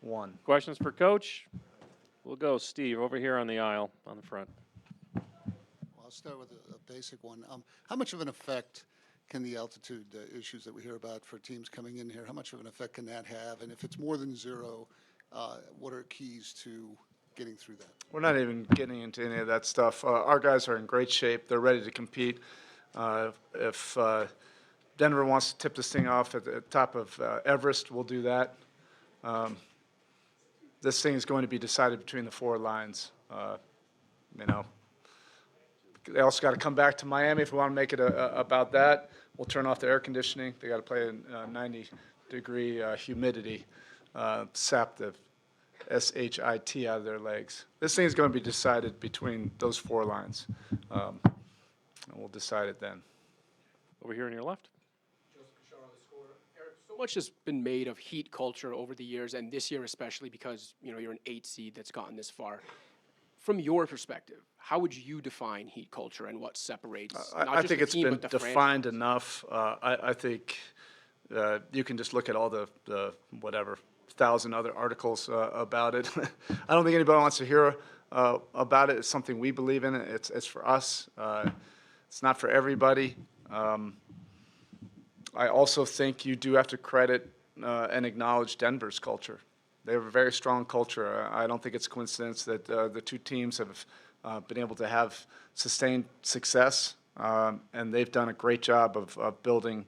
1. Questions for Coach? We'll go Steve over here on the aisle on the front. Well, I'll start with a basic one. How much of an effect can the altitude issues that we hear about for teams coming in here, how much of an effect can that have? And if it's more than 0, what are keys to getting through that? We're not even getting into any of that stuff. Our guys are in great shape. They're ready to compete. If Denver wants to tip this thing off at the top of Everest, we'll do that. This thing is going to be decided between the 4 lines. They also got to come back to Miami if we want to make it about that. We'll turn off the air conditioning. They got to play in 90-degree humidity, sap the SHIT out of their legs. This thing is going to be decided between those 4 lines, and we'll decide it then. Over here on your left. Erik, so much has been made of Heat culture over the years, and this year especially because you're an 8 seed that's gotten this far. From your perspective, how would you define Heat culture and what separates? I think it's been defined enough. I think you can just look at all the whatever 1,000 other articles about it. I don't think anybody wants to hear about it. It's something we believe in. It's for us. It's not for everybody. I also think you do have to credit and acknowledge Denver's culture. They have a very strong culture. I don't think it's a coincidence that the 2 teams have been able to have sustained success, and they've done a great job of building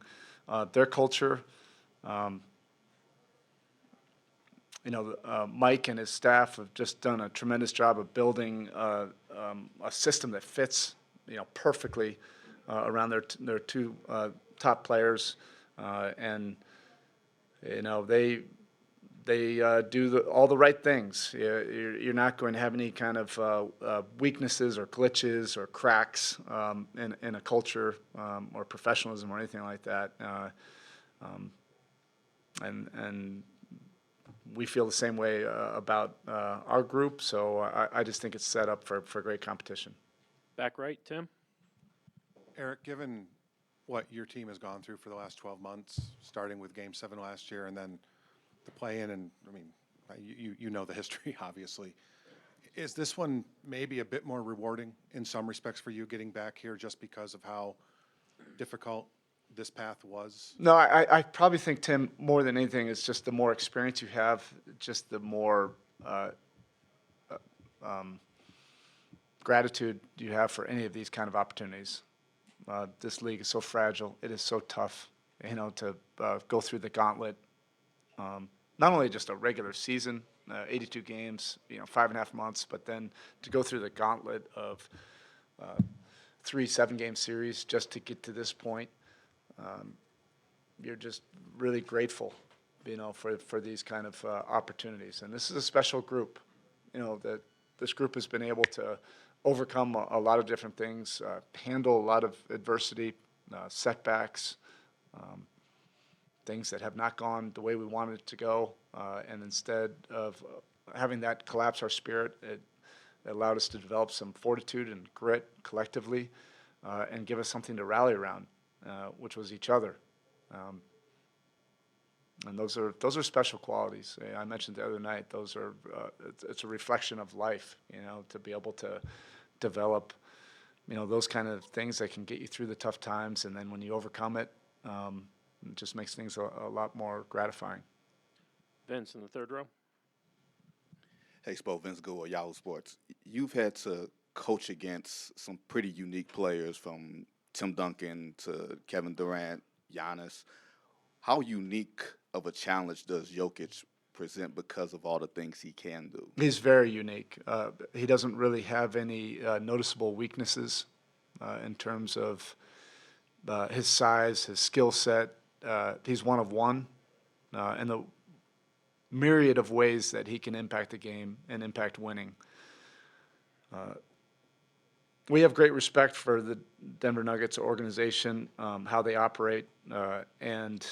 their culture. Mike and his staff have just done a tremendous job of building a system that fits, perfectly around their 2 top players, and they do all the right things. You're not going to have any kind of weaknesses or glitches or cracks in a culture or professionalism or anything like that. And we feel the same way about our group, so I just think it's set up for great competition. Back right, Tim. Erik, given what your team has gone through for the last 12 months, starting with Game 7 last year and then the play-in, and I mean, you know the history, obviously. Is this one maybe a bit more rewarding in some respects for you getting back here just because of how difficult this path was? No, I probably think, Tim, more than anything, it's just the more experience you have, just the more gratitude you have for any of these kind of opportunities. This league is so fragile. It is so tough, to go through the gauntlet. Not only just a regular season, 82 games, 5.5 months, but then to go through the gauntlet of 3 7-game series just to get to this point. You're just really grateful, for these kind of opportunities. And this is a special group, that this group has been able to overcome a lot of different things, handle a lot of adversity, setbacks, things that have not gone the way we wanted it to go. And instead of having that collapse our spirit, it allowed us to develop some fortitude and grit collectively, and give us something to rally around, which was each other. And those are special qualities. I mentioned the other night, it's a reflection of life, to be able to develop, those kind of things that can get you through the tough times. And then when you overcome it, it just makes things a lot more gratifying. Vince in the third row. Hey, Spo, Vince Gould, Yahoo Sports. You've had to coach against some pretty unique players, from Tim Duncan to Kevin Durant, Giannis. How unique of a challenge does Jokic present because of all the things he can do? He's very unique. He doesn't really have any noticeable weaknesses in terms of his size, his skill set. He's one of one, and the myriad of ways that he can impact the game and impact winning. We have great respect for the Denver Nuggets organization, how they operate, and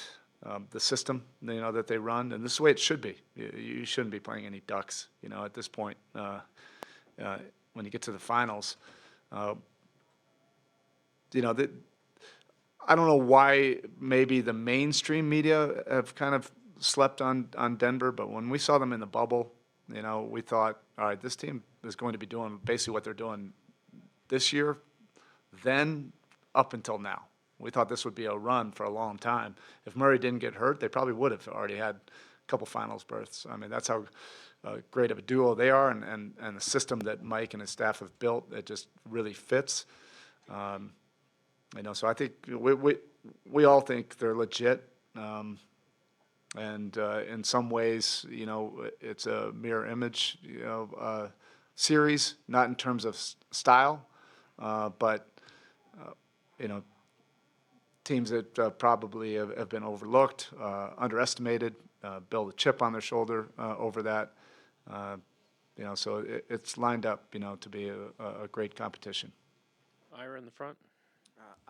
the system that they run, and this is the way it should be. You shouldn't be playing any ducks, at this point. When you get to the finals, I don't know why maybe the mainstream media have kind of slept on Denver, but when we saw them in the bubble, you know, we thought, all right, this team is going to be doing basically what they're doing this year, then up until now. We thought this would be a run for a long time. If Murray didn't get hurt, they probably would have already had a couple finals berths. I mean, that's how great of a duo they are, and the system that Mike and his staff have built, it just really fits. You know, so I think we all think they're legit. And in some ways, you know, it's a mirror image, you know, series, not in terms of style, but, you know, teams that probably have been overlooked, underestimated, build a chip on their shoulder over that. You know, so it's lined up, you know, to be a great competition. Ira in the front.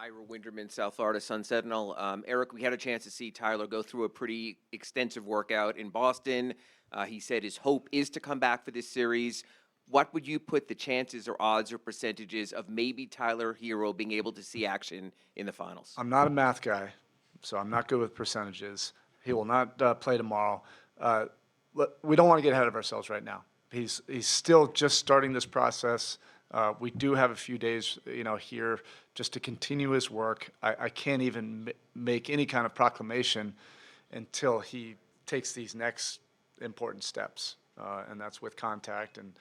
Ira Winderman, South Florida Sun Sentinel. Erik, we had a chance to see Tyler go through a pretty extensive workout in Boston. He said his hope is to come back for this series. What would you put the chances or odds or percentages of maybe Tyler Hero being able to see action in the finals? I'm not a math guy, so I'm not good with percentages. He will not play tomorrow. We don't want to get ahead of ourselves right now. He's still just starting this process. We do have a few days, you know, here just to continue his work. I can't even make any kind of proclamation until he takes these next important steps, and that's with contact and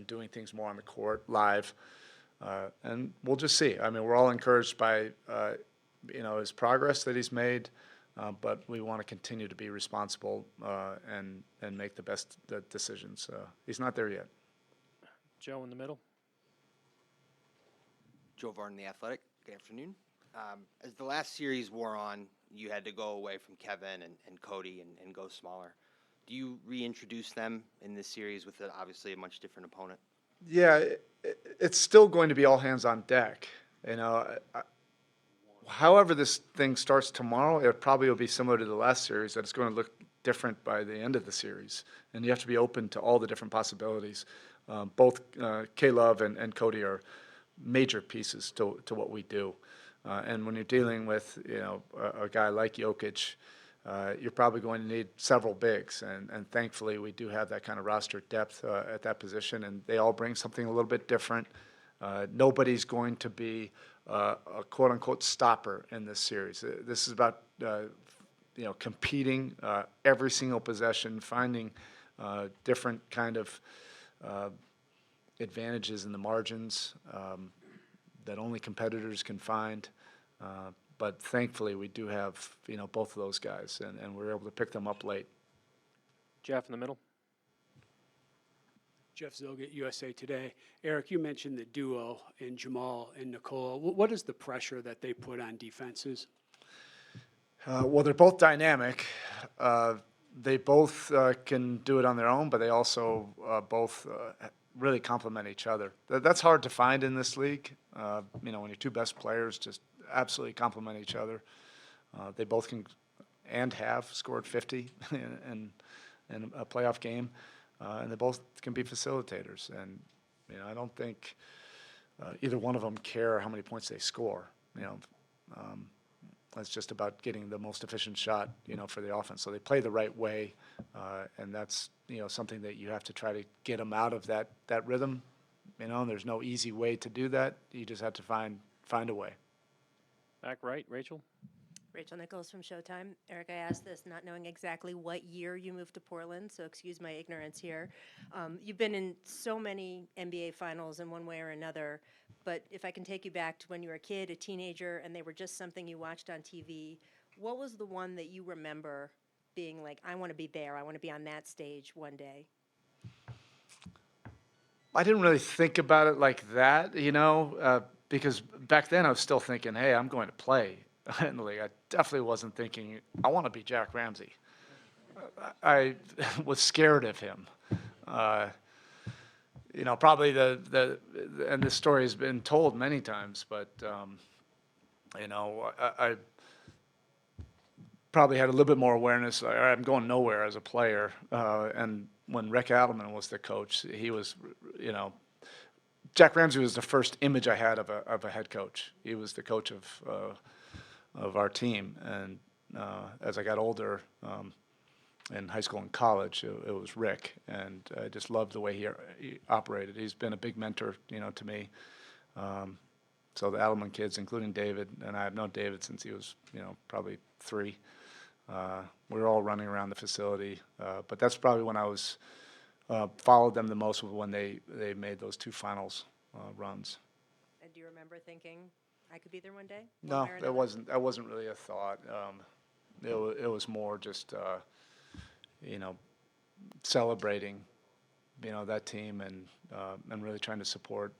doing things more on the court, live, and we'll just see. I mean, we're all encouraged by you know, his progress that he's made, but we want to continue to be responsible and make the best decisions. He's not there yet. Joe in the middle. Joe Varn, The Athletic. Good afternoon. As the last series wore on, you had to go away from Kevin and Cody and go smaller. Do you reintroduce them in this series with obviously a much different opponent? Yeah, it's still going to be all hands on deck. You know, however this thing starts tomorrow, it probably will be similar to the last series, that it's going to look different by the end of the series. And you have to be open to all the different possibilities. Both K-Love and Cody are major pieces to what we do. And when you're dealing with, you know, a guy like Jokic, you're probably going to need several bigs. And thankfully, we do have that kind of roster depth at that position, and they all bring something a little bit different. Nobody's going to be a quote-unquote stopper in this series. This is about, you know, competing every single possession, finding different kind of advantages in the margins that only competitors can find. But thankfully, we do have, you know, both of those guys, and we're able to pick them up late. Jeff in the middle. Jeff Zilgett, USA Today. Erik, you mentioned the duo in Jamal and Nikola. What is the pressure that they put on defenses? Well, they're both dynamic. They both can do it on their own, but they also both really complement each other. That's hard to find in this league. You know, when your two best players just absolutely complement each other. They both can and have scored 50 in a playoff game, and they both can be facilitators. And you know, I don't think either one of them care how many points they score. You know, it's just about getting the most efficient shot, you know, for the offense. So they play the right way, and that's, you know, something that you have to try to get them out of that rhythm. You know, and there's no easy way to do that. You just have to find a way. Back right, Rachel. Rachel Nichols from Showtime. Erik, I asked this not knowing exactly what year you moved to Portland, so excuse my ignorance here. You've been in so many NBA finals in one way or another, but if I can take you back to when you were a kid, a teenager, and they were just something you watched on TV, what was the one that you remember being like, I want to be there, I want to be on that stage one day? I didn't really think about it like that, you know, because back then I was still thinking, hey, I'm going to play in the league. I definitely wasn't thinking, I want to be Jack Ramsey. I was scared of him. You know, probably and this story has been told many times, but, you know, I probably had a little bit more awareness. All right, I'm going nowhere as a player. And when Rick Adelman was the coach, he was, you know, Jack Ramsey was the first image I had of a head coach. He was the coach of our team. And as I got older, in high school and college, it was Rick, and I just loved the way he operated. He's been a big mentor, to me. So the Adelman kids, including David, and I have known David since he was, probably 3. We were all running around the facility, but that's probably when I was followed them the most, when they made those 2 finals runs. And do you remember thinking, I could be there one day? No, One way or another? that wasn't really a thought. It was more just, celebrating, that team, and really trying to support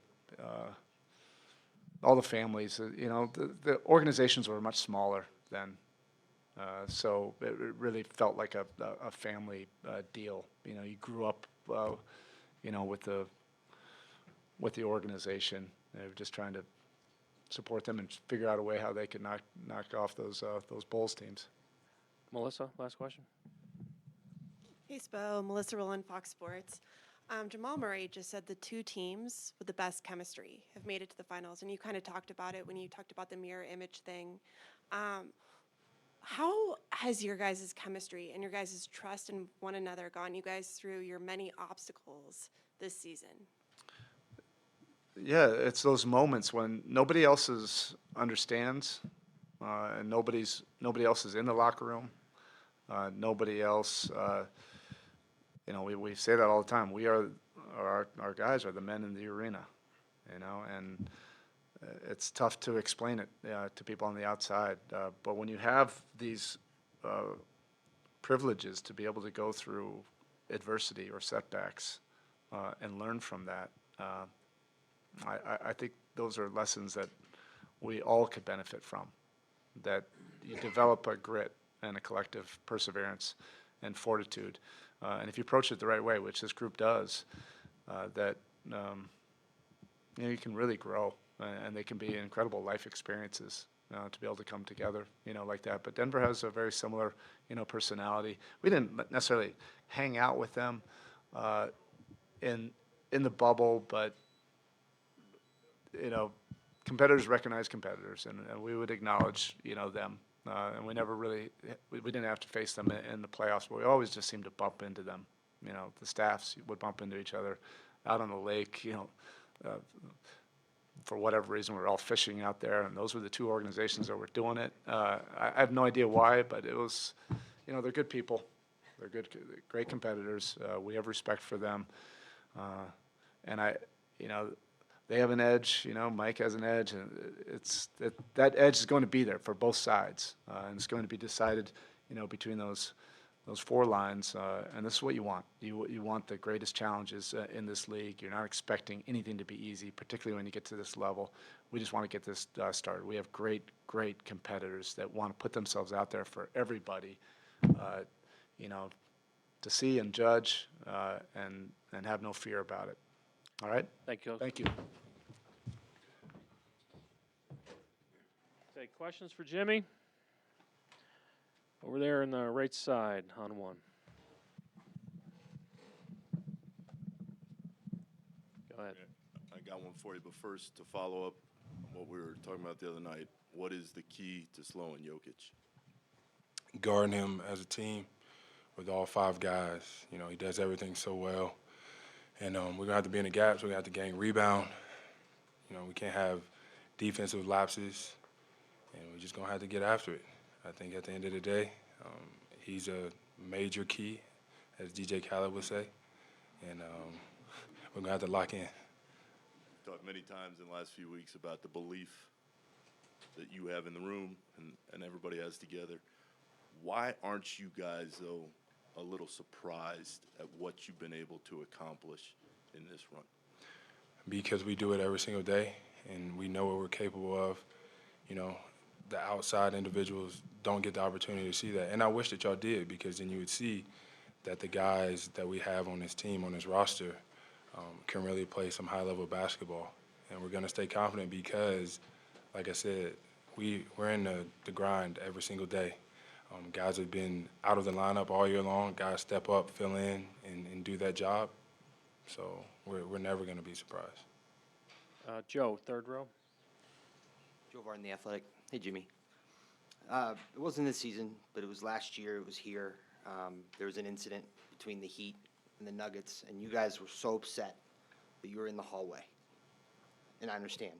all the families. The organizations were much smaller then, so it really felt like a family deal. You grew up, with the organization. They were just trying to support them and figure out a way how they could knock off those Bulls teams. Melissa, last question. Hey, Spo, Melissa Rowland, Fox Sports. Jamal Murray just said the 2 teams with the best chemistry have made it to the finals, and you kind of talked about it when you talked about the mirror image thing. How has your guys' chemistry and your guys' trust in one another gotten you guys through your many obstacles this season? Yeah, it's those moments when nobody else understands, and nobody else is in the locker room. Nobody else, we say that all the time. Our guys are the men in the arena, and it's tough to explain it to people on the outside. But when you have these privileges to be able to go through adversity or setbacks and learn from that, I think those are lessons that we all could benefit from, that you develop a grit and a collective perseverance and fortitude. And if you approach it the right way, which this group does, that you can really grow, and they can be incredible life experiences to be able to come together, like that. But Denver has a very similar, personality. We didn't necessarily hang out with them in the bubble, but competitors recognize competitors, and we would acknowledge, them. And we never really, we didn't have to face them in the playoffs, but we always just seemed to bump into them. The staffs would bump into each other out on the lake, for whatever reason. We were all fishing out there, and those were the 2 organizations that were doing it. I have no idea why, but it was, they're good people. They're great competitors. We have respect for them. And they have an edge, Mike has an edge, and that edge is going to be there for both sides, and it's going to be decided, between those 4 lines, and this is what you want. You want the greatest challenges in this league. You're not expecting anything to be easy, particularly when you get to this level. We just want to get this started. We have great competitors that want to put themselves out there for everybody, to see and judge, and have no fear about it. All right? Thank you. Thank you. Okay, questions for Jimmy? Over there in the right side on 1. Go ahead. I got one for you, but first, to follow up on what we were talking about the other night, what is the key to slowing Jokic? Guarding him as a team with all 5 guys. He does everything so well. And we're going to have to be in the gaps. We're going to have to gain rebound. We can't have defensive lapses. And we're just going to have to get after it. I think at the end of the day, he's a major key, as DJ Khaled would say. And we're going to have to lock in. Talked many times in the last few weeks about the belief that you have in the room and everybody has together. Why aren't you guys, though, a little surprised at what you've been able to accomplish in this run? Because we do it every single day, and we know what we're capable of. The outside individuals don't get the opportunity to see that. And I wish that y'all did, because then you would see that the guys that we have on this team, on this roster, can really play some high-level basketball. And we're going to stay confident because, like I said, we're in the grind every single day. Guys have been out of the lineup all year long. Guys step up, fill in, and do that job. So we're never going to be surprised. Joe, 3rd row. Joe Varden, The Athletic. Hey, Jimmy. It wasn't this season, but it was last year. It was here. there was an incident between the Heat and the Nuggets, and you guys were so upset that you were in the hallway. And I understand.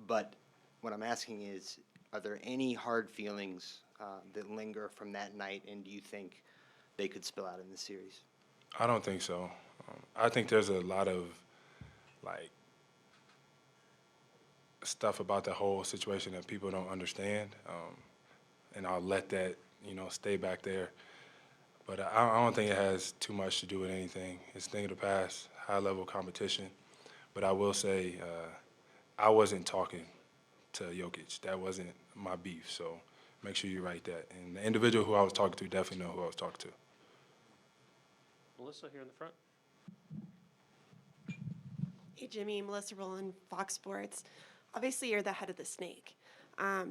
But what I'm asking is, are there any hard feelings that linger from that night, and do you think they could spill out in the series? I don't think so. I think there's a lot of, like, stuff about the whole situation that people don't understand, and I'll let that, stay back there. But I don't think it has too much to do with anything. It's a thing of the past, high-level competition. But I will say I wasn't talking to Jokic. That wasn't my beef, so make sure you write that. And the individual who I was talking to definitely know who I was talking to. Melissa here in the front. Hey, Jimmy, Melissa Rowland, Fox Sports. Obviously, you're the head of the snake.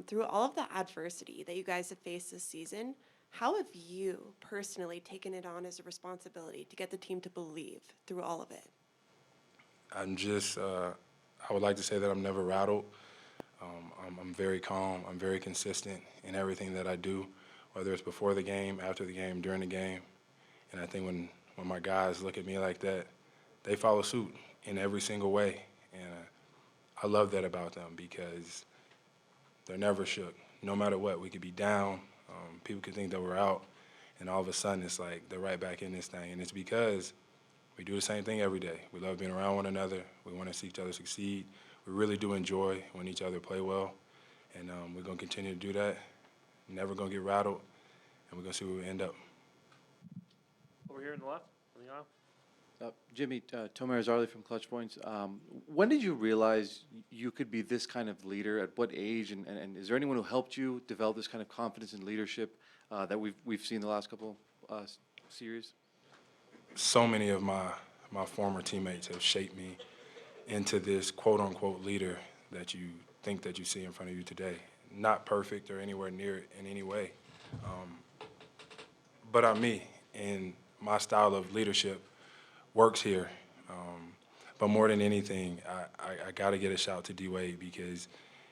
Through all of the adversity that you guys have faced this season, how have you personally taken it on as a responsibility to get the team to believe through all of it? I'm just, I would like to say that I'm never rattled. I'm very calm. I'm very consistent in everything that I do, whether it's before the game, after the game, during the game. And I think when my guys look at me like that, they follow suit in every single way. And I love that about them because they're never shook. No matter what, we could be down. People could think that we're out. And all of a sudden, it's like they're right back in this thing. And it's because we do the same thing every day. We love being around one another. We want to see each other succeed. We really do enjoy when each other play well. And we're going to continue to do that. Never going to get rattled. And we're going to see where we end up. Over here in the left, on the aisle. Jimmy, Tomer Azarli from Clutch Points. When did you realize you could be this kind of leader? At what age? And is there anyone who helped you develop this kind of confidence and leadership that we've seen the last couple series? So many of my former teammates have shaped me into this quote-unquote leader that you think that you see in front of you today. Not perfect or anywhere near it in any way. But I'm me, and my style of leadership works here. But more than anything, I got to get a shout to D-Wade because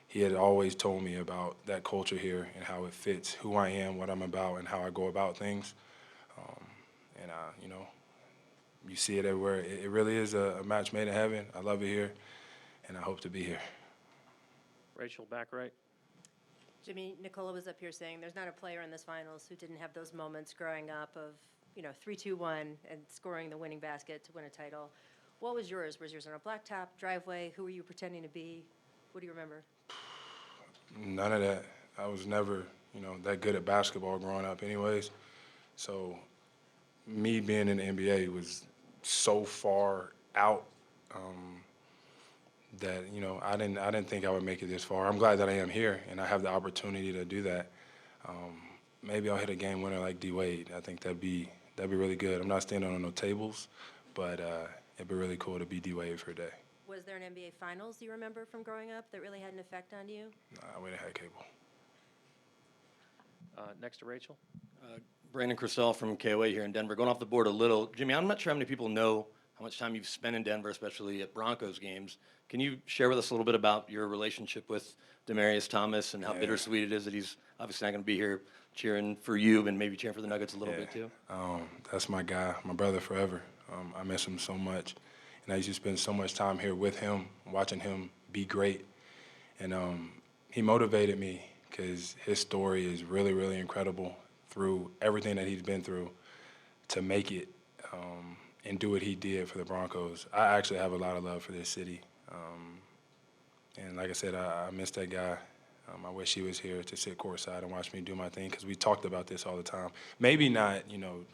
he had always told me about that culture here and how it fits who I am, what I'm about, and how I go about things. And you see it everywhere. It really is a match made in heaven. I love it here, and I hope to be here. Rachel, back right. Jimmy, Nicola was up here saying there's not a player in this finals who didn't have those moments growing up of 3-2-1 and scoring the winning basket to win a title. What was yours? Was yours on a blacktop, driveway? Who were you pretending to be? What do you remember? None of that. I was never, that good at basketball growing up anyways. So me being in the NBA was so far out that, I didn't think I would make it this far. I'm glad that I am here and I have the opportunity to do that. Maybe I'll hit a game winner like D-Wade. I think that'd be really good. I'm not standing on no tables, but it'd be really cool to be D-Wade for a day. Was there an NBA Finals you remember from growing up that really had an effect on you? Nah, we didn't have cable. Next to Rachel. Brandon Crissell from KOA here in Denver. Going off the board a little, Jimmy, I'm not sure how many people know how much time you've spent in Denver, especially at Broncos games. Can you share with us a little bit about your relationship with Demaryius Thomas and how bittersweet it is that he's obviously not going to be here cheering for you and maybe cheering for the Nuggets a little bit too? That's my guy, my brother forever. I miss him so much. And I used to spend so much time here with him, watching him be great. And he motivated me because his story is really, really incredible through everything that he's been through to make it and do what he did for the Broncos. I actually have a lot of love for this city. And like I said, I miss that guy. I wish he was here to sit courtside and watch me do my thing because we talked about this all the time. Maybe not,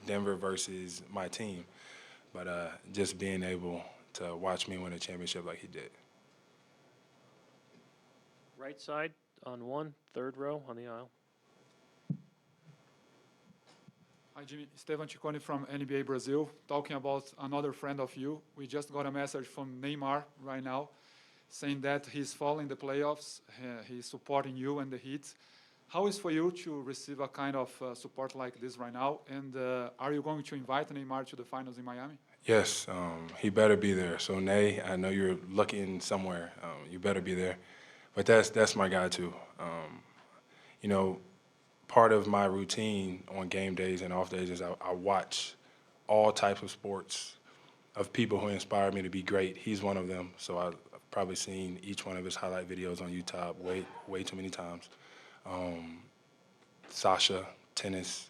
Denver versus my team, but just being able to watch me win a championship like he did. Right side on one, third row on the aisle. Hi, Jimmy. Esteban Ciccone from NBA Brazil, talking about another friend of you. We just got a message from Neymar right now saying that he's following the playoffs, he's supporting you and the Heat. How is for you to receive a kind of support like this right now? And are you going to invite Neymar to the finals in Miami? Yes, he better be there. So, Ney, I know you're looking somewhere. You better be there. But that's my guy, too. part of my routine on game days and off days is I watch all types of sports of people who inspire me to be great. He's one of them. So I've probably seen each one of his highlight videos on YouTube way too many times. Sasha, tennis,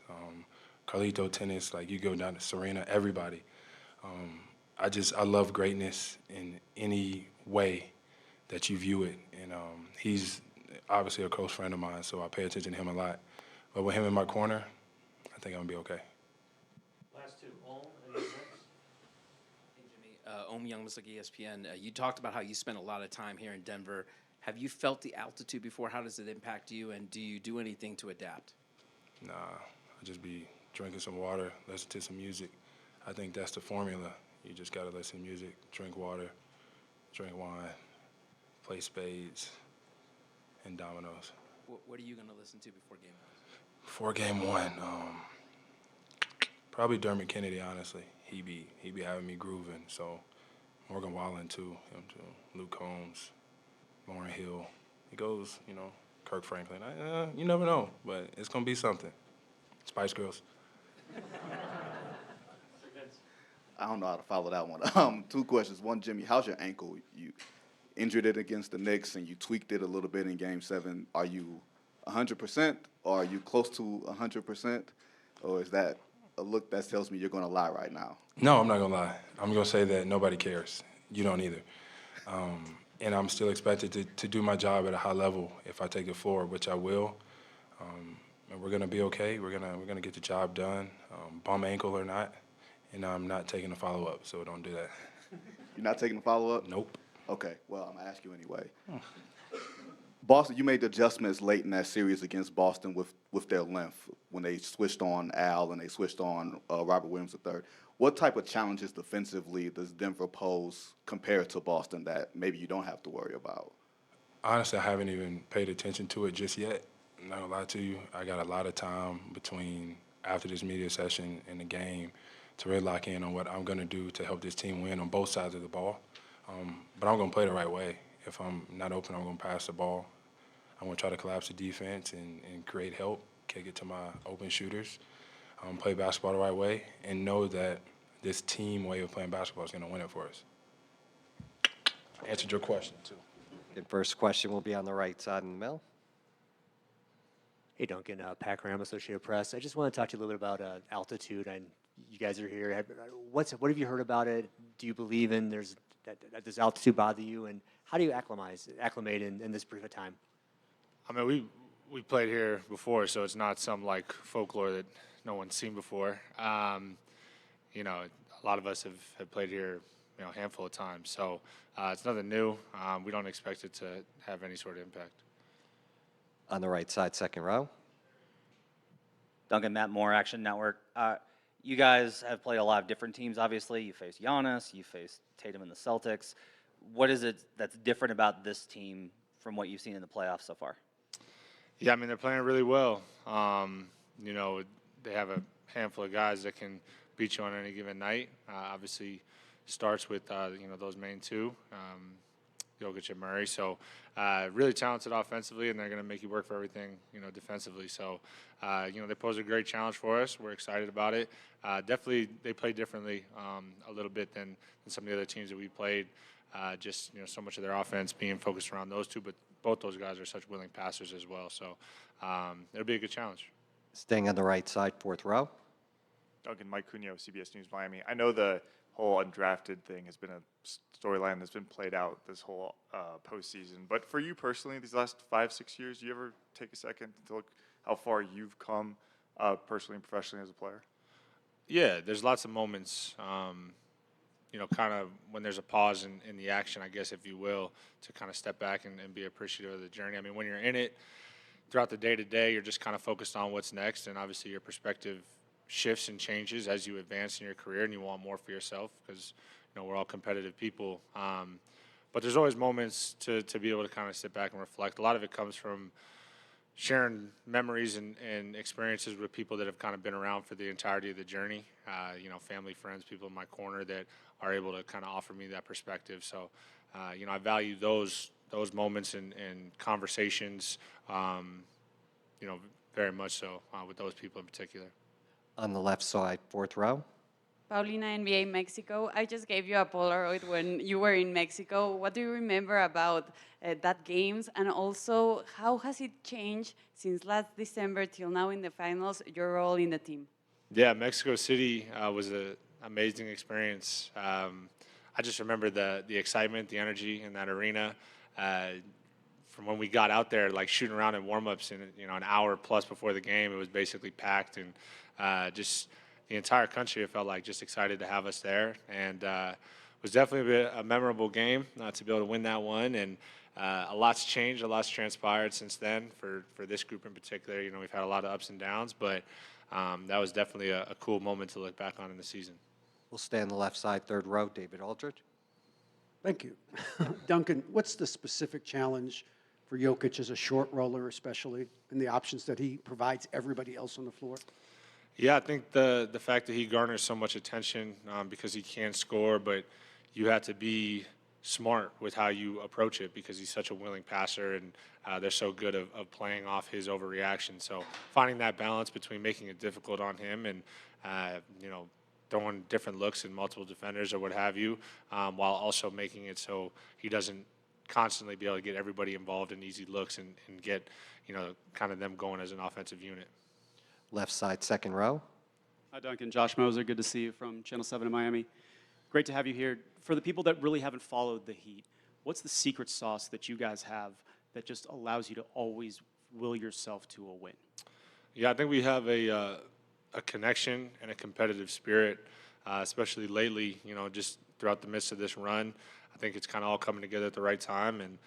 Carlito, tennis, like you go down to Serena, everybody. I love greatness in any way that you view it. And he's obviously a close friend of mine, so I pay attention to him a lot. But with him in my corner, I think I'm gonna be okay. Last two, Om and then next. Om Youngmas, ESPN. You talked about how you spent a lot of time here in Denver. Have you felt the altitude before? How does it impact you, and do you do anything to adapt? Nah, I just be drinking some water, listen to some music. I think that's the formula. You just gotta listen to music, drink water, drink wine, play spades, and dominoes. What are you going to listen to before game one? Before game one, probably Dermot Kennedy, honestly. He be having me grooving. So Morgan Wallen too, him too. Luke Combs, Lauryn Hill. It goes, Kirk Franklin. You never know, but it's gonna be something. Spice Girls. I don't know how to follow that one. 2 questions. One, Jimmy, how's your ankle? You injured it against the Knicks and you tweaked it a little bit in Game 7. Are you 100% or are you close to 100%? Or is that a look that tells me you're going to lie right now? No, I'm not gonna lie. I'm gonna say that nobody cares. You don't either. And I'm still expected to do my job at a high level if I take the floor, which I will. And we're gonna be okay. We're gonna get the job done, bum ankle or not. And I'm not taking a follow-up, so don't do that. You're not taking a follow-up? Nope. Okay, well, I'm going to ask you anyway. Boston, you made the adjustments late in that series against Boston with their length when they switched on Al and they switched on Robert Williams III. What type of challenges defensively does Denver pose compared to Boston that maybe you don't have to worry about? Honestly, I haven't even paid attention to it just yet. I'm not gonna lie to you. I got a lot of time between after this media session and the game to really lock in on what I'm gonna do to help this team win on both sides of the ball. But I'm gonna play the right way. If I'm not open, I'm gonna pass the ball. I'm gonna try to collapse the defense and create help, kick it to my open shooters, play basketball the right way, and know that this team way of playing basketball is gonna win it for us. I answered your question, too. Good, first question will be on the right side in the middle. Hey, Duncan, Pat Graham, Associated Press. I just want to talk to you a little bit about altitude. And you guys are here. What have you heard about it? Do you believe in does altitude bother you? And how do you acclimate in this brief of time? I mean, we played here before, so it's not some like folklore that no one's seen before. A lot of us have played here, a handful of times. So it's nothing new. We don't expect it to have any sort of impact. On the right side, second row. Duncan, Matt Moore, Action Network. You guys have played a lot of different teams, obviously. You faced Giannis, you faced Tatum in the Celtics. What is it that's different about this team from what you've seen in the playoffs so far? Yeah, I mean, they're playing really well. They have a handful of guys that can beat you on any given night. Obviously, starts with, those main two, Jokic and Murray. So really talented offensively, and they're going to make you work for everything, defensively. So, they pose a great challenge for us. We're excited about it. Definitely, they play differently a little bit than some of the other teams that we played. So much of their offense being focused around those two, but both those guys are such willing passers as well. So it'll be a good challenge. Staying on the right side, fourth row. Duncan, Mike Cuneo, CBS News Miami. I know the whole undrafted thing has been a storyline that's been played out this whole postseason. But for you personally, these last 5-6 years, do you ever take a second to look how far you've come personally and professionally as a player? Yeah, there's lots of moments, kind of when there's a pause in the action, I guess, if you will, to kind of step back and be appreciative of the journey. I mean, when you're in it throughout the day-to-day, you're just kind of focused on what's next, and obviously your perspective shifts and changes as you advance in your career and you want more for yourself because, we're all competitive people. But there's always moments to be able to kind of sit back and reflect. A lot of it comes from sharing memories and experiences with people that have kind of been around for the entirety of the journey, family, friends, people in my corner that are able to kind of offer me that perspective. So, I value those moments and conversations, very much so with those people in particular. On the left side, fourth row. Paulina, NBA Mexico. I just gave you a Polaroid when you were in Mexico. What do you remember about that games? And also, how has it changed since last December till now in the finals, your role in the team? Yeah, Mexico City was an amazing experience. I just remember the excitement, the energy in that arena. From when we got out there, like shooting around in warm-ups, and an hour plus before the game, it was basically packed, and just the entire country, it felt like, just excited to have us there. And it was definitely a memorable game to be able to win that one. And a lot's changed, a lot's transpired since then for this group in particular. We've had a lot of ups and downs, but that was definitely a cool moment to look back on in the season. We'll stay on the left side, third row, David Aldridge. Thank you. Duncan, what's the specific challenge for Jokic as a short roller, especially, and the options that he provides everybody else on the floor? Yeah, I think the fact that he garners so much attention because he can score, but you have to be smart with how you approach it because he's such a willing passer, and they're so good of playing off his overreaction. So finding that balance between making it difficult on him and throwing different looks in multiple defenders or what have you, while also making it so he doesn't constantly be able to get everybody involved in easy looks and get kind of them going as an offensive unit. Left side, second row. Hi, Duncan. Josh Moser, good to see you from Channel 7 in Miami. Great to have you here. For the people that really haven't followed the Heat, what's the secret sauce that you guys have that just allows you to always will yourself to a win? Yeah, I think we have a connection and a competitive spirit, especially lately, just throughout the midst of this run. I think it's kind of all coming together at the right time. And,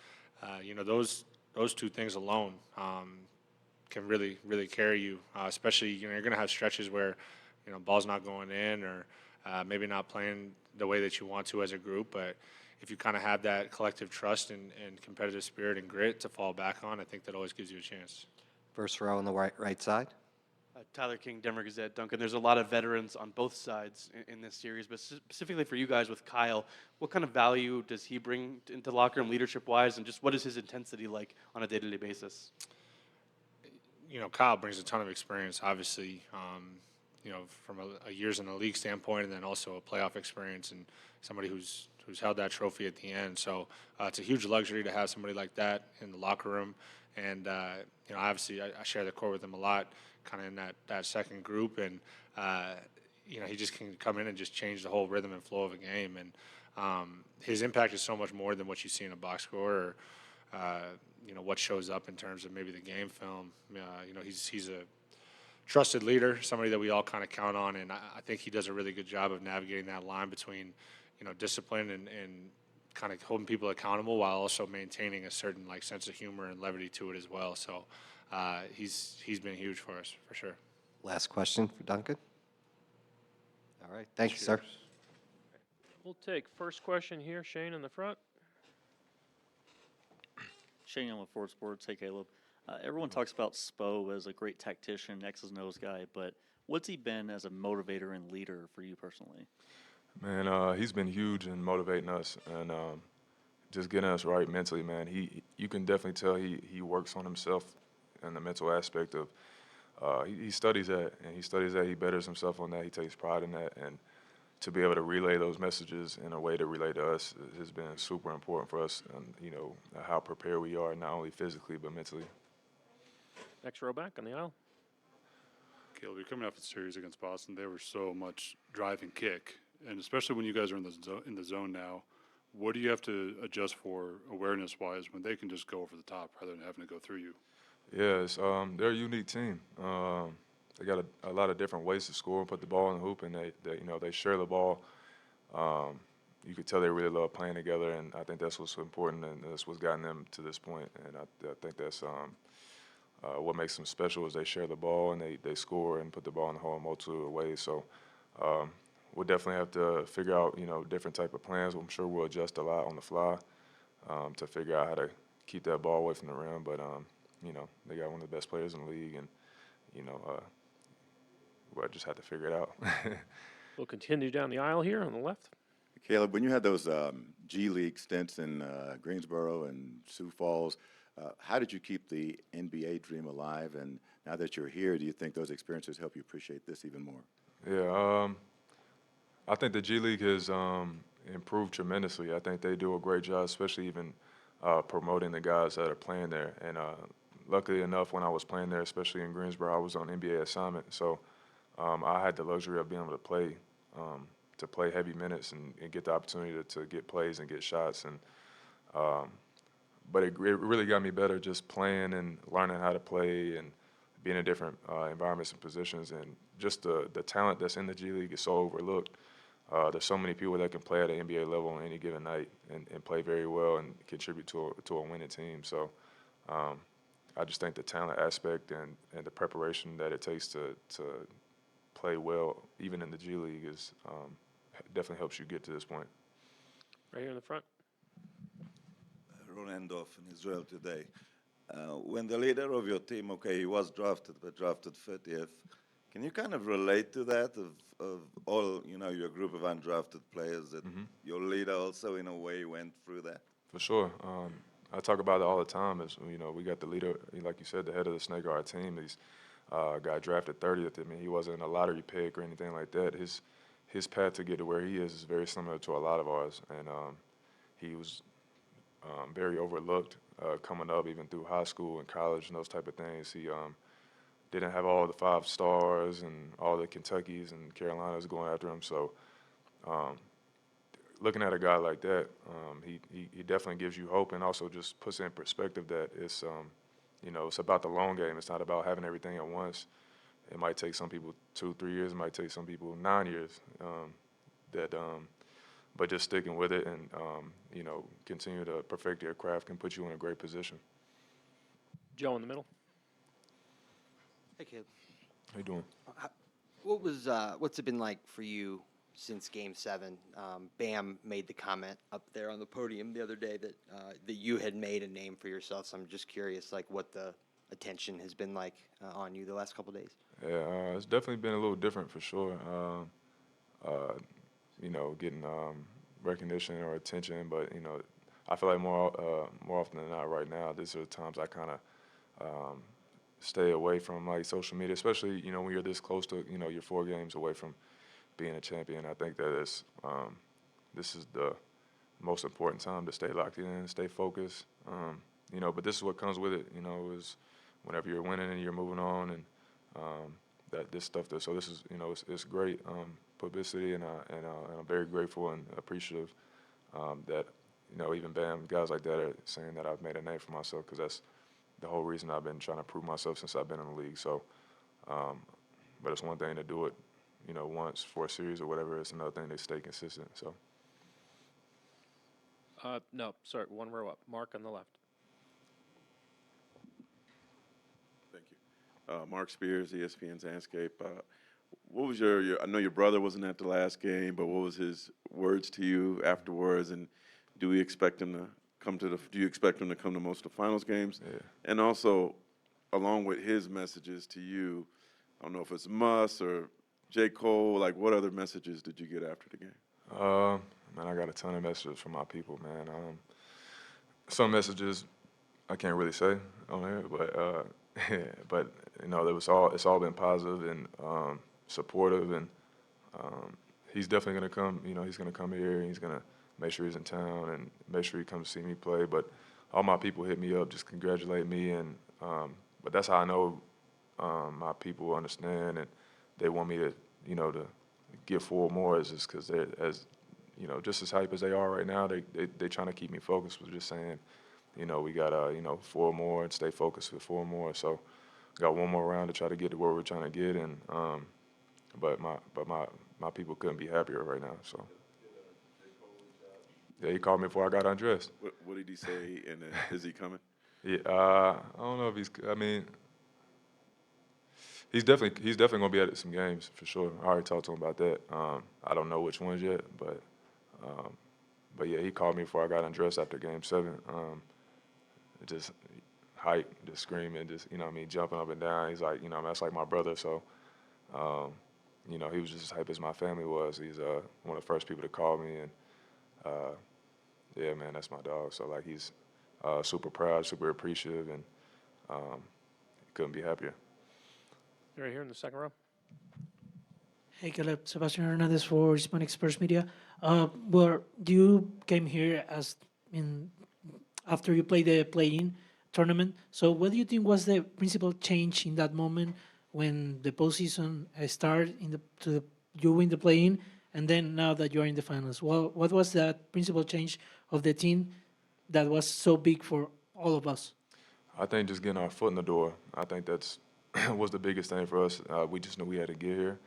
those two things alone can really, really carry you, especially, you're going to have stretches where, ball's not going in or maybe not playing the way that you want to as a group. But if you kind of have that collective trust and competitive spirit and grit to fall back on, I think that always gives you a chance. First row on the right side. Tyler King, Denver Gazette. Duncan, there's a lot of veterans on both sides in this series, but specifically for you guys with Kyle, what kind of value does he bring into the locker room leadership-wise, and just what is his intensity like on a day-to-day basis? Kyle brings a ton of experience, obviously, from a years in the league standpoint, and then also a playoff experience, and somebody who's held that trophy at the end. So it's a huge luxury to have somebody like that in the locker room. And, obviously I share the court with him a lot, kind of in that second group. And, he just can come in and just change the whole rhythm and flow of a game. And his impact is so much more than what you see in a box score or, what shows up in terms of maybe the game film. He's a trusted leader, somebody that we all kind of count on. And I think he does a really good job of navigating that line between, discipline and kind of holding people accountable while also maintaining a certain sense of humor and levity to it as well. So he's been huge for us, for sure. Last question for Duncan. All right, thank you, sir. We'll take first question here, Shane in the front. Shane Young with Ford Sports. Hey, Caleb. Everyone talks about Spo as a great tactician, X's and O's guy, but what's he been as a motivator and leader for you personally? Man, he's been huge in motivating us and just getting us right mentally, man. You can definitely tell he works on himself and the mental aspect of he studies that, and he betters himself on that. He takes pride in that, and to be able to relay those messages in a way to relay to us has been super important for us, and how prepared we are, not only physically but mentally. Next row back on the aisle. Caleb, you're coming off the series against Boston. They were so much drive and kick, and especially when you guys are in the zone now, what do you have to adjust for awareness-wise when they can just go over the top rather than having to go through you? Yes, they're a unique team. They got a lot of different ways to score and put the ball in the hoop, and they share the ball. You could tell they really love playing together, and I think that's what's so important, and that's what's gotten them to this point. And I think that's what makes them special is they share the ball and they score and put the ball in the hole in multiple ways. So we'll definitely have to figure out different type of plans. I'm sure we'll adjust a lot on the fly to figure out how to keep that ball away from the rim. But they got one of the best players in the league, and we'll just have to figure it out. We'll continue down the aisle here on the left. Caleb, when you had those G League stints in Greensboro and Sioux Falls, How did you keep the NBA dream alive? And now that you're here, do you think those experiences help you appreciate this even more? Yeah, I think the G League has improved tremendously. I think they do a great job, especially even promoting the guys that are playing there. And luckily enough, when I was playing there, especially in Greensboro, I was on NBA assignment. So I had the luxury of being able to play heavy minutes and get the opportunity to get plays and get shots. And but it really got me better just playing and learning how to play and being in different environments and positions. And just the talent that's in the G League is so overlooked. There's so many people that can play at the NBA level on any given night and play very well and contribute to a winning team. So I just think the talent aspect and the preparation that it takes to play well, even in the G League, is definitely helps you get to this point. Right here in the front. Ronendorf in Israel today. When the leader of your team, okay, he was drafted, but drafted 30th, can you kind of relate to that of all, your group of undrafted players that your leader also in a way went through that? For sure. I talk about it all the time. We got the leader, like you said, the head of the Snake Guard team. He's got drafted 30th. I mean, he wasn't a lottery pick or anything like that. His path to get to where he is very similar to a lot of ours, and he was very overlooked coming up, even through high school and college and those type of things. He didn't have all the 5 stars and all the Kentuckys and Carolinas going after him. So looking at a guy like that, he definitely gives you hope, and also just puts in perspective that it's it's about the long game. It's not about having everything at once. It might take some people 2-3 years. It might take some people 9 years. But just sticking with it and continue to perfect your craft can put you in a great position. Joe in the middle. Hey, kid. How you doing? What's it been like for you since Game 7? Bam made the comment up there on the podium the other day that you had made a name for yourself. So I'm just curious, like, what the attention has been like on you the last couple days. Yeah, it's definitely been a little different for sure. Getting recognition or attention, but I feel like more often than not right now, these are the times I kind of stay away from like social media, especially when you're this close to you're 4 games away from being a champion. I think that this is the most important time to stay locked in, stay focused. But this is what comes with it. Is whenever you're winning and you're moving on, and that this stuff. So this is it's great publicity, and I'm very grateful and appreciative that even Bam, guys like that are saying that I've made a name for myself, because that's the whole reason I've been trying to prove myself since I've been in the league. So, but it's one thing to do it, once for a series or whatever. It's another thing to stay consistent. So. No, sorry, one row up. Mark on the left. Thank you. Mark Spears, ESPN's Landscape. What was I know your brother wasn't at the last game, but what was his words to you afterwards? And do you expect him to come to most of the finals games? Yeah. And also, along with his messages to you, I don't know if it's Muss or J. Cole, like what other messages did you get after the game? Man, I got a ton of messages from my people, man. Some messages I can't really say on here, but it's all been positive and supportive, and he's definitely gonna come. He's gonna come here, and he's gonna make sure he's in town and make sure he comes see me play. But all my people hit me up, just congratulate me, and but that's how I know my people understand, and they want me to to give 4 more, is just because they're just as hype as they are right now. They trying to keep me focused with just saying, we got 4 more and stay focused with 4 more. So got 1 more round to try to get to where we're trying to get, and but my people couldn't be happier right now. So yeah, he called me before I got undressed. What did he say? And is he coming? Yeah, I don't know if he's. I mean, he's definitely gonna be at some games for sure. I already talked to him about that. I don't know which ones yet, but yeah, he called me before I got undressed after Game 7. Just hype, just screaming, just jumping up and down. He's like, that's like my brother. So, he was just as hype as my family was. He's one of the first people to call me, and yeah, man, that's my dog. So like he's super proud, super appreciative, and couldn't be happier. Right here in the second row. Hey, Caleb. Sebastian Hernandez for Hispanic Sports Media. Well, you came here after you played the play-in tournament. So what do you think was the principal change in that moment when the postseason started you win the play-in, and then now that you are in the finals? Well, what was that principal change of the team that was so big for all of us? I think just getting our foot in the door. I think that's was the biggest thing for us. We just knew we had to get here.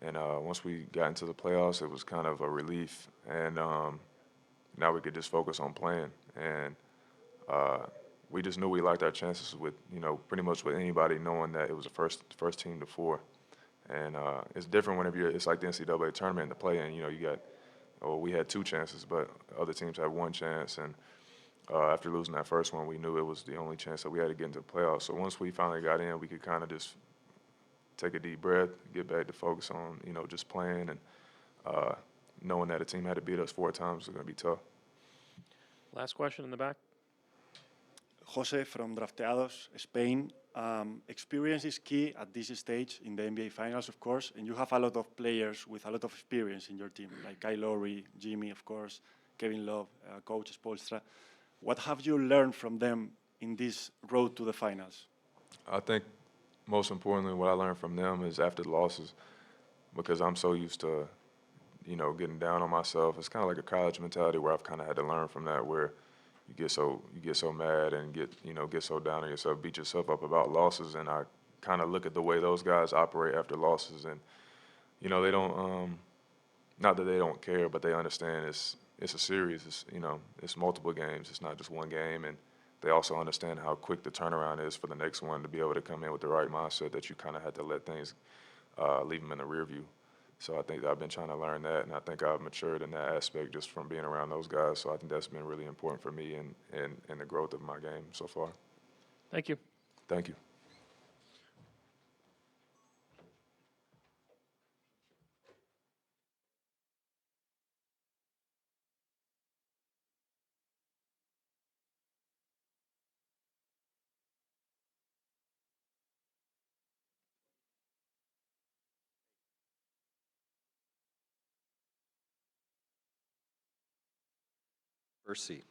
And once we got into the playoffs, it was kind of a relief. And now we could just focus on playing. And we just knew we liked our chances with, pretty much with anybody, knowing that it was the first team to 4. And it's different whenever it's like the NCAA tournament and the play-in. We had 2 chances, but other teams had 1 chance. And after losing that first one, we knew it was the only chance that we had to get into the playoffs. So once we finally got in, we could kind of just take a deep breath, get back to focus on, just playing, and knowing that a team had to beat us 4 times was going to be tough. Last question in the back. Jose from Drafteados, Spain. Experience is key at this stage in the NBA Finals, of course, and you have a lot of players with a lot of experience in your team, like Lowry, Jimmy, of course, Kevin Love, Coach Spoelstra. What have you learned from them in this road to the finals? I think most importantly, what I learned from them is after the losses, because I'm so used to, getting down on myself. It's kind of like a college mentality where I've kind of had to learn from that, where you get so mad and get so down on yourself, beat yourself up about losses. And I kind of look at the way those guys operate after losses, and they don't, not that they don't care, but they understand it's a series. It's multiple games. It's not just one game, and they also understand how quick the turnaround is for the next one to be able to come in with the right mindset that you kind of had to let things leave them in the rear view. So I think I've been trying to learn that, and I think I've matured in that aspect just from being around those guys. So I think that's been really important for me and the growth of my game so far. Thank you. Thank you. First seat.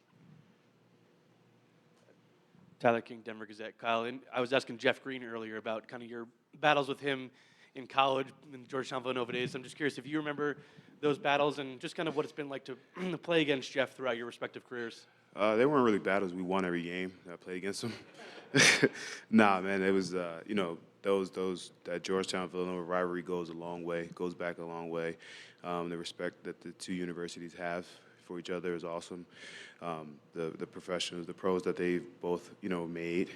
Tyler King, Denver Gazette. Kyle, and I was asking Jeff Green earlier about kind of your battles with him in college in Georgetown Villanova days. I'm just curious if you remember those battles and just kind of what it's been like to play against Jeff throughout your respective careers. They weren't really battles. We won every game that I played against him. Nah, man, it was that Georgetown Villanova rivalry goes a long way, goes back a long way. The respect that the 2 universities have for each other is awesome. The professionals, the pros that they've both, made.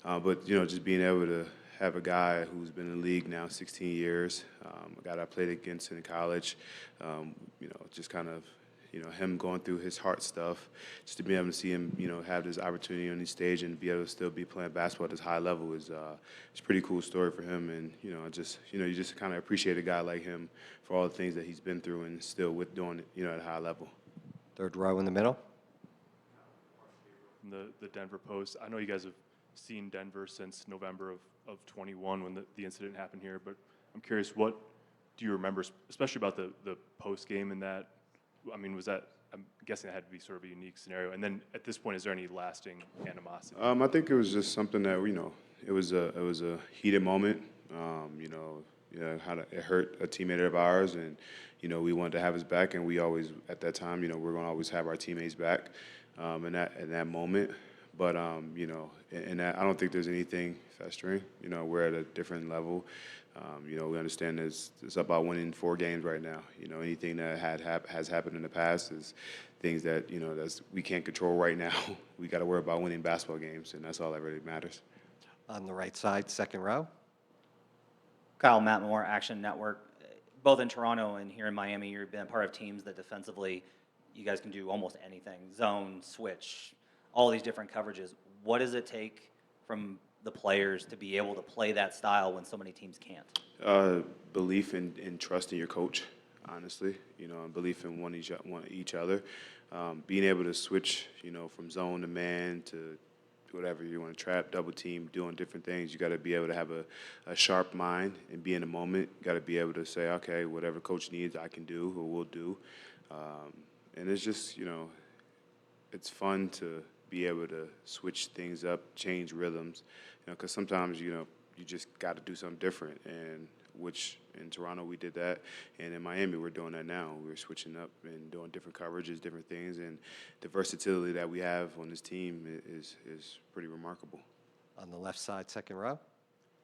But just being able to have a guy who's been in the league now 16 years, a guy that I played against in college, just kind of, him going through his heart stuff, just to be able to see him, have this opportunity on the stage and be able to still be playing basketball at this high level is it's a pretty cool story for him. And, you just kind of appreciate a guy like him for all the things that he's been through and still doing it, at a high level. Third row in the middle. From the Denver Post. I know you guys have seen Denver since November of 21 when the incident happened here, but I'm curious, what do you remember, especially about the post game in that? I mean, I'm guessing it had to be sort of a unique scenario. And then at this point, is there any lasting animosity? I think it was just something that, it was a heated moment. It hurt a teammate of ours, and, we wanted to have his back, and we always, at that time, we're going to always have our teammates back in that moment. But, in that, I don't think there's anything festering. We're at a different level. We understand it's about winning 4 games right now. Anything that has happened in the past is things that, we can't control right now. We got to worry about winning basketball games, and that's all that really matters. On the right side, second row. Kyle, Matt Moore, Action Network. Both in Toronto and here in Miami, you've been a part of teams that defensively, you guys can do almost anything. Zone, switch, all these different coverages. What does it take from the players to be able to play that style when so many teams can't? Belief and trust in your coach. honestly, and belief in each other. Being able to switch, from zone to man to whatever you want to trap, double team, doing different things. You got to be able to have a sharp mind and be in the moment. You got to be able to say, okay, whatever coach needs, I can do or will do. And it's just, it's fun to be able to switch things up, change rhythms, because sometimes, you just got to do something different. And which in Toronto we did that, and in Miami we're doing that now. We're switching up and doing different coverages, different things, and the versatility that we have on this team is pretty remarkable. On the left side, second row.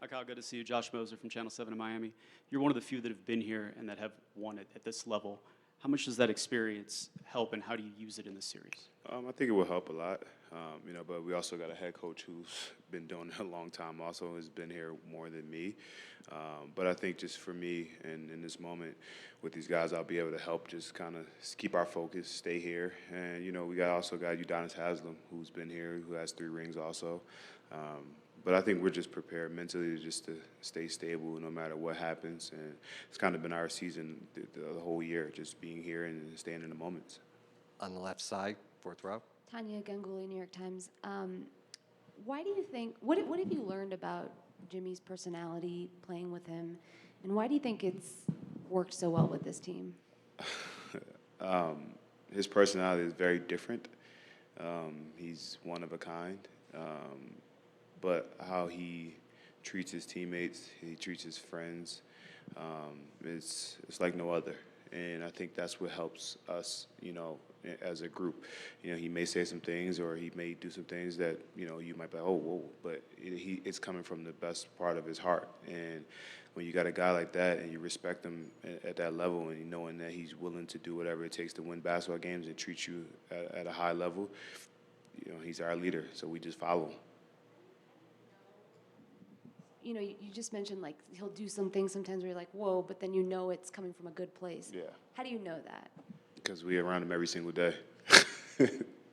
Hi, Kyle. Good to see you. Josh Moser from Channel 7 in Miami. You're one of the few that have been here and that have won it at this level. How much does that experience help, and how do you use it in this series? I think it will help a lot, but we also got a head coach who's been doing it a long time also, has been here more than me. But I think just for me and in this moment with these guys, I'll be able to help just kind of keep our focus, stay here. And, we also got Udonis Haslem, who's been here, who has 3 rings also. But I think we're just prepared mentally just to stay stable no matter what happens. And it's kind of been our season the whole year, just being here and staying in the moments. On the left side, fourth row. Tanya Ganguly, New York Times. Why do you think, what have you learned about Jimmy's personality playing with him, and why do you think it's worked so well with this team? His personality is very different. He's one of a kind. But how he treats his teammates, he treats his friends, it's like no other. And I think that's what helps us, as a group. He may say some things or he may do some things that, you might be like, oh, whoa, but it's coming from the best part of his heart. And when you got a guy like that and you respect him at that level and knowing that he's willing to do whatever it takes to win basketball games and treat you at a high level, he's our leader, so we just follow him. You just mentioned, like, he'll do some things sometimes where you're like, whoa, but then it's coming from a good place. Yeah. How do you know that? Because we're around him every single day,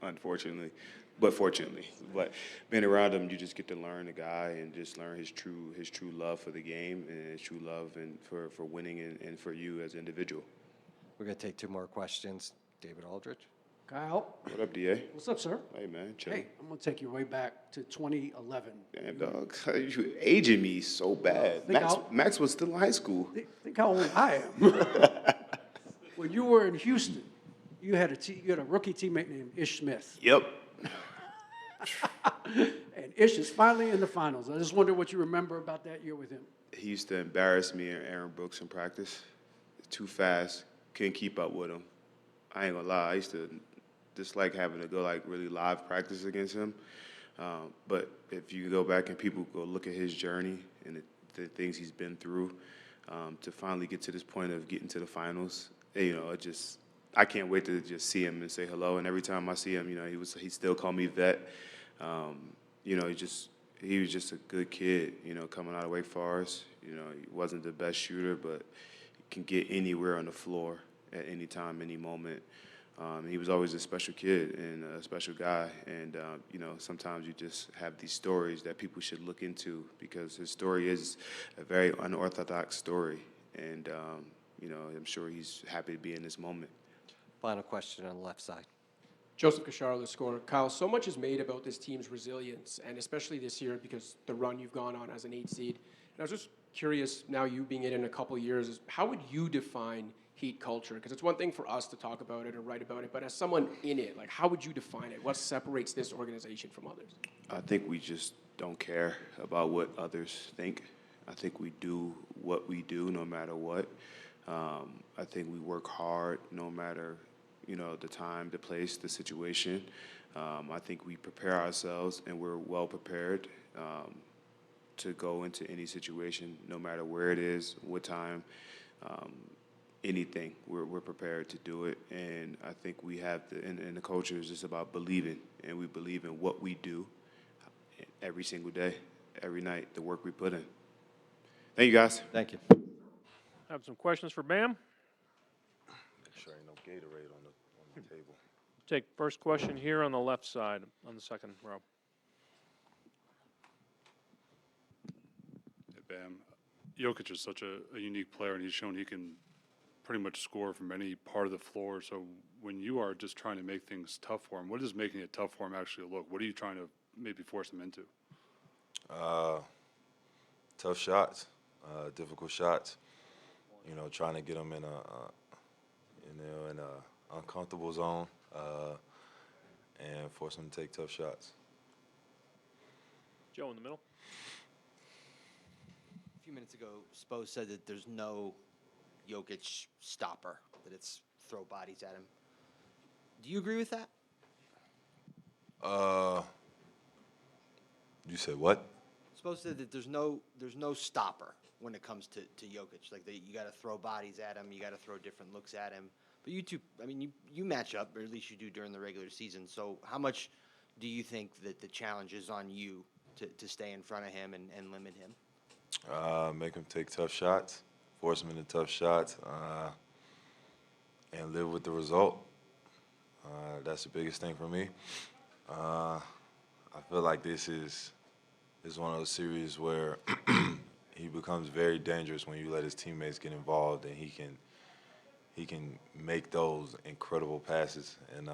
unfortunately, but fortunately. But being around him, you just get to learn the guy and just learn his true love for the game and his true love and for winning and for you as an individual. We're going to take 2 more questions. David Aldridge. Kyle. What up, DA? What's up, sir? Hey, man, chill. Hey, I'm going to take you way back to 2011. Damn, dog. You aging me so bad. Max was still in high school. Think how old I am. When you were in Houston, you had a rookie teammate named Ish Smith. Yep. And Ish is finally in the finals. I just wonder what you remember about that year with him. He used to embarrass me and Aaron Brooks in practice. Too fast. Couldn't keep up with him. I ain't gonna lie. I used to dislike having to go really live practice against him. But if you go back and people go look at his journey and the things he's been through to finally get to this point of getting to the finals, I can't wait to just see him and say hello. And every time I see him, he still called me vet. He was just a good kid, coming out of Wake Forest. He wasn't the best shooter, but he can get anywhere on the floor at any time, any moment. He was always a special kid and a special guy. And, sometimes you just have these stories that people should look into because his story is a very unorthodox story. And, I'm sure he's happy to be in this moment. Final question on the left side. Joseph Kashar, the scorer. Kyle, so much is made about this team's resilience, and especially this year because the run you've gone on as an 8 seed. And I was just curious, now you being in a couple years, is how would you define Heat culture? Because it's one thing for us to talk about it or write about it, but as someone in it, how would you define it? What separates this organization from others? I think we just don't care about what others think. I think we do what we do no matter what. I think we work hard no matter, the time, the place, the situation. I think we prepare ourselves and we're well prepared to go into any situation, no matter where it is, what time, anything. We're prepared to do it. And I think we have and the culture is just about believing, and we believe in what we do every single day, every night, the work we put in. Thank you, guys. Thank you. Have some questions for Bam. Make sure ain't no Gatorade on the table. Take first question here on the left side, on the second row. Hey, Bam. Jokic is such a unique player, and he's shown he can pretty much score from any part of the floor. So when you are just trying to make things tough for him, what does making it tough for him actually look? What are you trying to maybe force him into? Tough shots, difficult shots. Trying to get him in a uncomfortable zone and force him to take tough shots. Joe in the middle. A few minutes ago, Spo said that there's no Jokic stopper, that it's throw bodies at him. Do you agree with that? You said what? Spo said that there's no stopper when it comes to Jokic. Like, you got to throw bodies at him, you got to throw different looks at him. But you two, I mean, you match up, or at least you do during the regular season. So how much do you think that the challenge is on you to stay in front of him and limit him? Make him take tough shots, force him into tough shots, and live with the result. That's the biggest thing for me. I feel like this is one of those series where he becomes very dangerous when you let his teammates get involved, and he can make those incredible passes and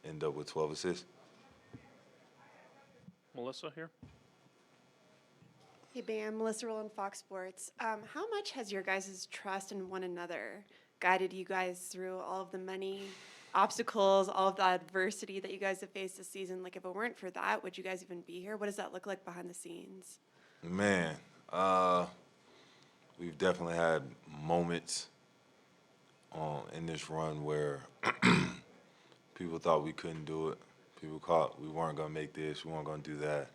end up with 12 assists. Melissa here. Hey, Bam. Melissa Rowland, Fox Sports. How much has your guys' trust in one another guided you guys through all of the many obstacles, all of the adversity that you guys have faced this season? Like, if it weren't for that, would you guys even be here? What does that look like behind the scenes? Man, we've definitely had moments in this run where people thought we couldn't do it. People thought we weren't going to make this, we weren't going to do that.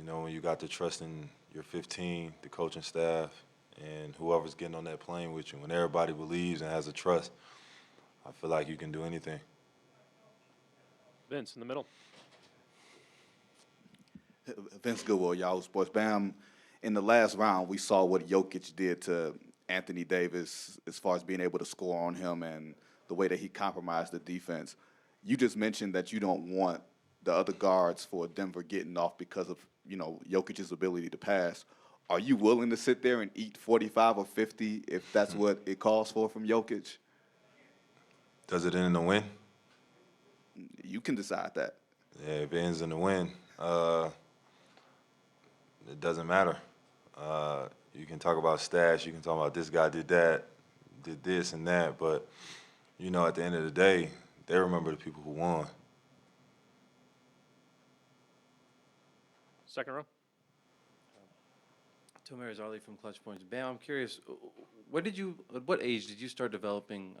When you got the trust in your 15, the coaching staff, and whoever's getting on that plane with you, when everybody believes and has a trust, I feel like you can do anything. Vince in the middle. Vince Goodwill, Yahoo Sports. Bam, in the last round, we saw what Jokic did to Anthony Davis as far as being able to score on him and the way that he compromised the defense. You just mentioned that you don't want the other guards for Denver getting off because of, Jokic's ability to pass. Are you willing to sit there and eat 45 or 50 if that's what it calls for from Jokic? Does it end in a win? You can decide that. Yeah, if it ends in a win, it doesn't matter. You can talk about stats, you can talk about this guy did that, did this and that, but, at the end of the day, they remember the people who won. Second row. Tomer Azarli from Clutch Points. Bam, I'm curious, at what age did you start developing,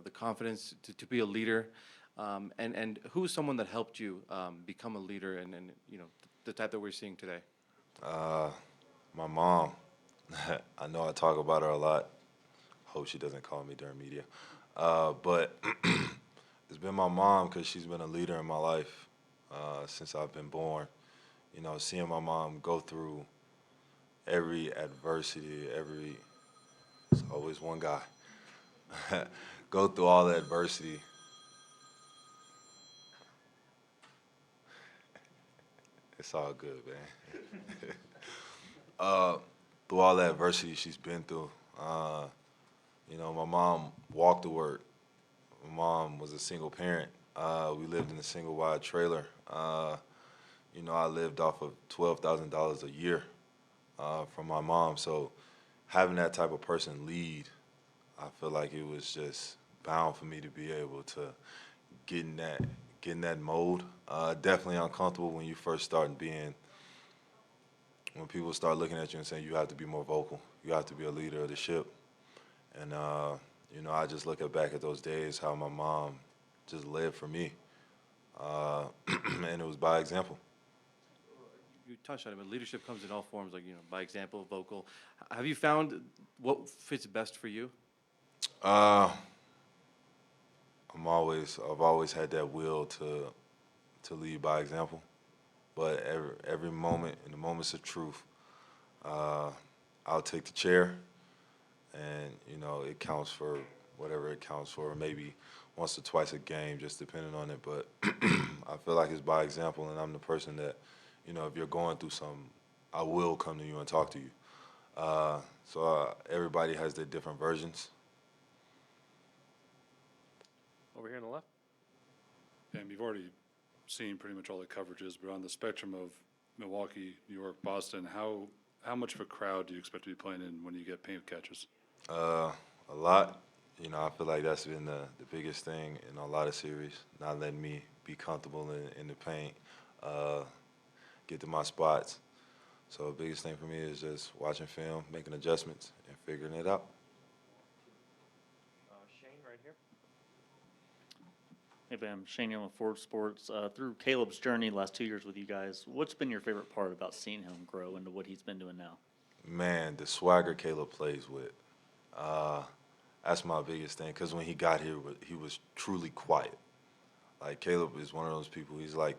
the confidence to be a leader? And who is someone that helped you become a leader and the type that we're seeing today? My mom. I know I talk about her a lot. Hope she doesn't call me during media. But it's been my mom because she's been a leader in my life since I've been born. Seeing my mom go through every adversity, it's always one guy, go through all the adversity. It's all good, man. Through all that adversity she's been through. My mom walked to work. My mom was a single parent. We lived in a single wide trailer. I lived off of $12,000 a year from my mom. So having that type of person lead, I feel like it was just bound for me to be able to get in that mode. Definitely uncomfortable when you first start when people start looking at you and saying you have to be more vocal, you have to be a leader of the ship. And, I just look back at those days, how my mom just led for me. And it was by example. You touched on it, but leadership comes in all forms, like, by example, vocal. Have you found what fits best for you? I've always had that will to lead by example. But every moment, in the moments of truth, I'll take the chair, and it counts for whatever it counts for, maybe once or twice a game, just depending on it. But I feel like it's by example, and I'm the person that, if you're going through something, I will come to you and talk to you. So everybody has their different versions. Over here on the left. And you've already seen pretty much all the coverages, but on the spectrum of Milwaukee, New York, Boston, how much of a crowd do you expect to be playing in when you get paint catches? A lot. You know, I feel like that's been the biggest thing in a lot of series, not letting me be comfortable in the paint, get to my spots. So the biggest thing for me is just watching film, making adjustments, and figuring it out. Shane, right here. Hey, Bam. Shane Young with Ford Sports. Through Caleb's journey the last 2 years with you guys, what's been your favorite part about seeing him grow into what he's been doing now? Man, the swagger Caleb plays with. That's my biggest thing, because when he got here, he was truly quiet. Like, Caleb is one of those people, he's like,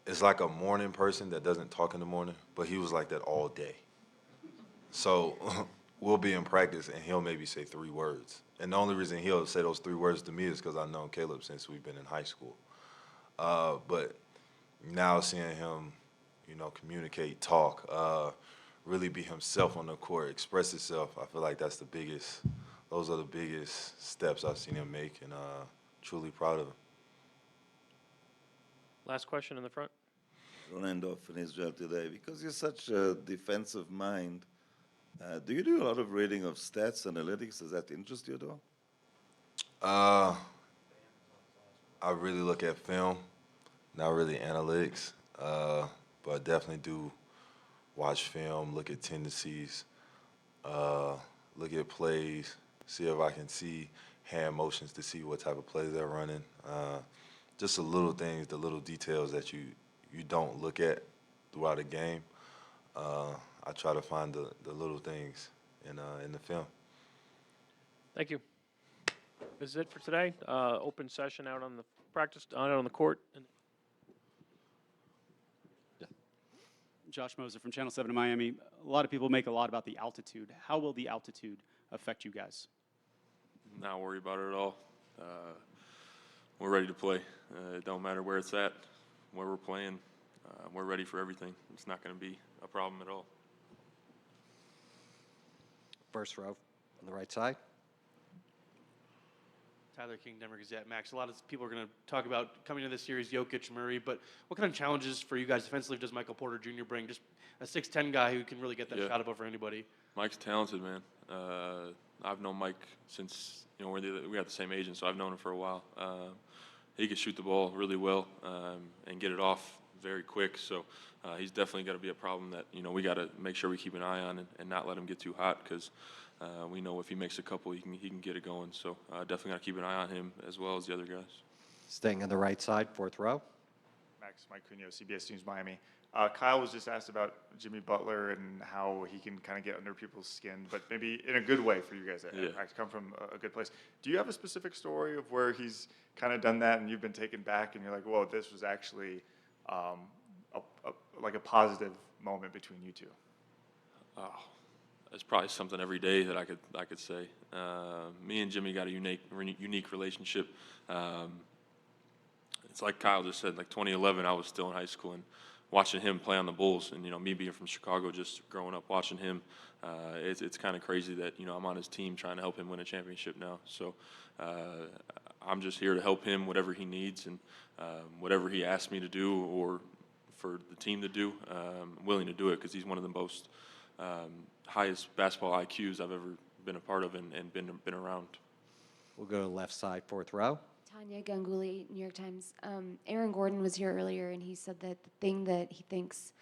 it's like a morning person that doesn't talk in the morning, but he was like that all day. So we'll be in practice, and he'll maybe say 3 words. And the only reason he'll say those 3 words to me is because I've known Caleb since we've been in high school. But now seeing him, you know, communicate, talk, really be himself on the court, express himself, I feel like those are the biggest steps I've seen him make, and truly proud of him. Last question in the front. Rolando from Israel today. Because you're such a defensive mind, do you do a lot of reading of stats, analytics? Does that interest you at all? I really look at film, not really analytics, but I definitely do watch film, look at tendencies, look at plays, see if I can see hand motions to see what type of plays they're running. Just the little things, the little details that you don't look at throughout a game. I try to find the little things in the film. Thank you. This is it for today. Open session out on the out on the court. Josh Moser from Channel 7 in Miami. A lot of people make a lot about the altitude. How will the altitude affect you guys? Not worry about it at all. We're ready to play. It don't matter where it's at, where we're playing. We're ready for everything. It's not going to be a problem at all. First row on the right side. Tyler King, Denver Gazette. Max, a lot of people are going to talk about coming to this series, Jokic, Murray, but what kind of challenges for you guys defensively does Michael Porter Jr. bring? Just a 6'10" guy who can really get that shot up over anybody. Mike's talented, man. I've known Mike since, you know, we got the same agent, so I've known him for a while. He can shoot the ball really well and get it off very quick, so he's definitely got to be a problem that, you know, we got to make sure we keep an eye on and not let him get too hot, because we know if he makes a couple, he can get it going. So definitely got to keep an eye on him as well as the other guys. Staying on the right side, fourth row. Max, Mike Cunio, CBS News Miami. Kyle was just asked about Jimmy Butler and how he can kind of get under people's skin, but maybe in a good way for you guys. Yeah. Come from a good place. Do you have a specific story of where he's kind of done that and you've been taken back and you're like, whoa, this was actually like a positive moment between you two? Oh, it's probably something every day that I could say. Me and Jimmy got a unique relationship. It's like Kyle just said, like 2011, I was still in high school and watching him play on the Bulls, and, you know, me being from Chicago, just growing up watching him, it's kind of crazy that, you know, I'm on his team trying to help him win a championship now. So I'm just here to help him whatever he needs, and whatever he asks me to do or for the team to do, I'm willing to do it, because he's one of the most highest basketball IQs I've ever been a part of and been around. We'll go to left side, fourth row. Tanya Ganguly, New York Times. Aaron Gordon was here earlier, and he said that the thing that he thinks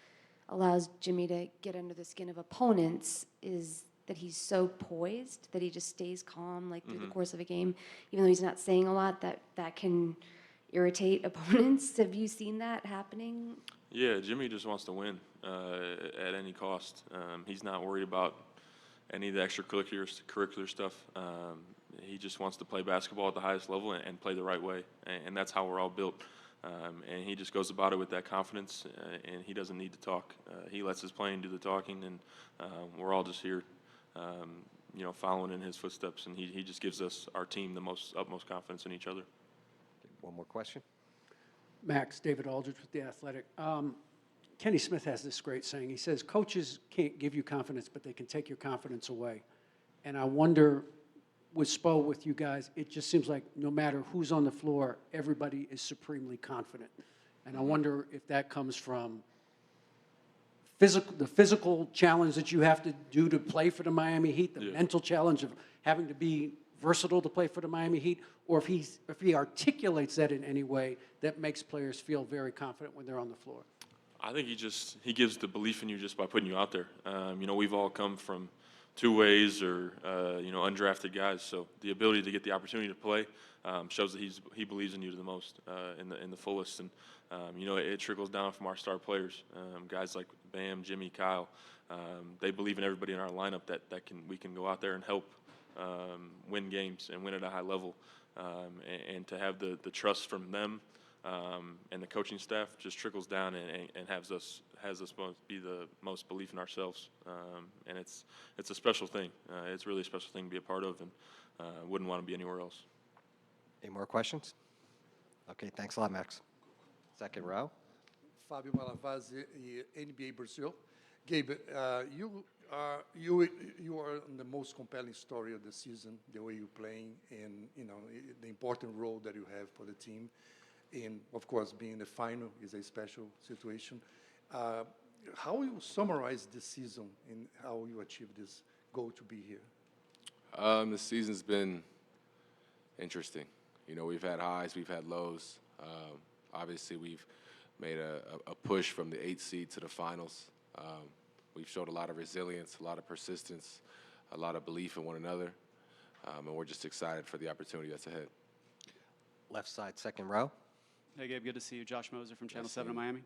allows Jimmy to get under the skin of opponents is that he's so poised that he just stays calm, like through the course of a game, even though he's not saying a lot. That can irritate opponents. Have you seen that happening? Yeah, Jimmy just wants to win at any cost. He's not worried about any of the extracurricular stuff. He just wants to play basketball at the highest level and play the right way, and that's how we're all built. And he just goes about it with that confidence, and he doesn't need to talk. He lets his playing do the talking, and we're all just here, you know, following in his footsteps. And he just gives us, our team, the utmost confidence in each other. One more question. Max, David Aldridge with The Athletic. Kenny Smith has this great saying. He says, coaches can't give you confidence, but they can take your confidence away. And I wonder, with Spo, with you guys, it just seems like no matter who's on the floor, everybody is supremely confident. And I wonder if that comes from the physical challenge that you have to do to play for the Miami Heat, the mental challenge of having to be versatile to play for the Miami Heat, or if he articulates that in any way that makes players feel very confident when they're on the floor. I think he gives the belief in you just by putting you out there. You know, we've all come from two-ways or you know, undrafted guys, so the ability to get the opportunity to play shows that he believes in you the most in the fullest. And you know, it trickles down from our star players, guys like Bam, Jimmy, Kyle. They believe in everybody in our lineup that we can go out there and help win games and win at a high level, and to have the trust from them and the coaching staff just trickles down and has us be the most belief in ourselves, and it's a special thing. It's really a special thing to be a part of, and wouldn't want to be anywhere else. Any more questions? Okay, thanks a lot, Max. Second row. Fábio Malavasi, NBA Brazil. Gabe, you are the most compelling story of the season, the way you're playing, and you know the important role that you have for the team. And of course, being in the final is a special situation. How you summarize this season and how you achieve this goal to be here? The season's been interesting. You know, we've had highs, we've had lows. Obviously, we've made a push from the 8th seed to the finals. We've showed a lot of resilience, a lot of persistence, a lot of belief in one another, and we're just excited for the opportunity that's ahead. Left side, second row. Hey, Gabe, good to see you. Josh Moser from Channel 7 in Miami.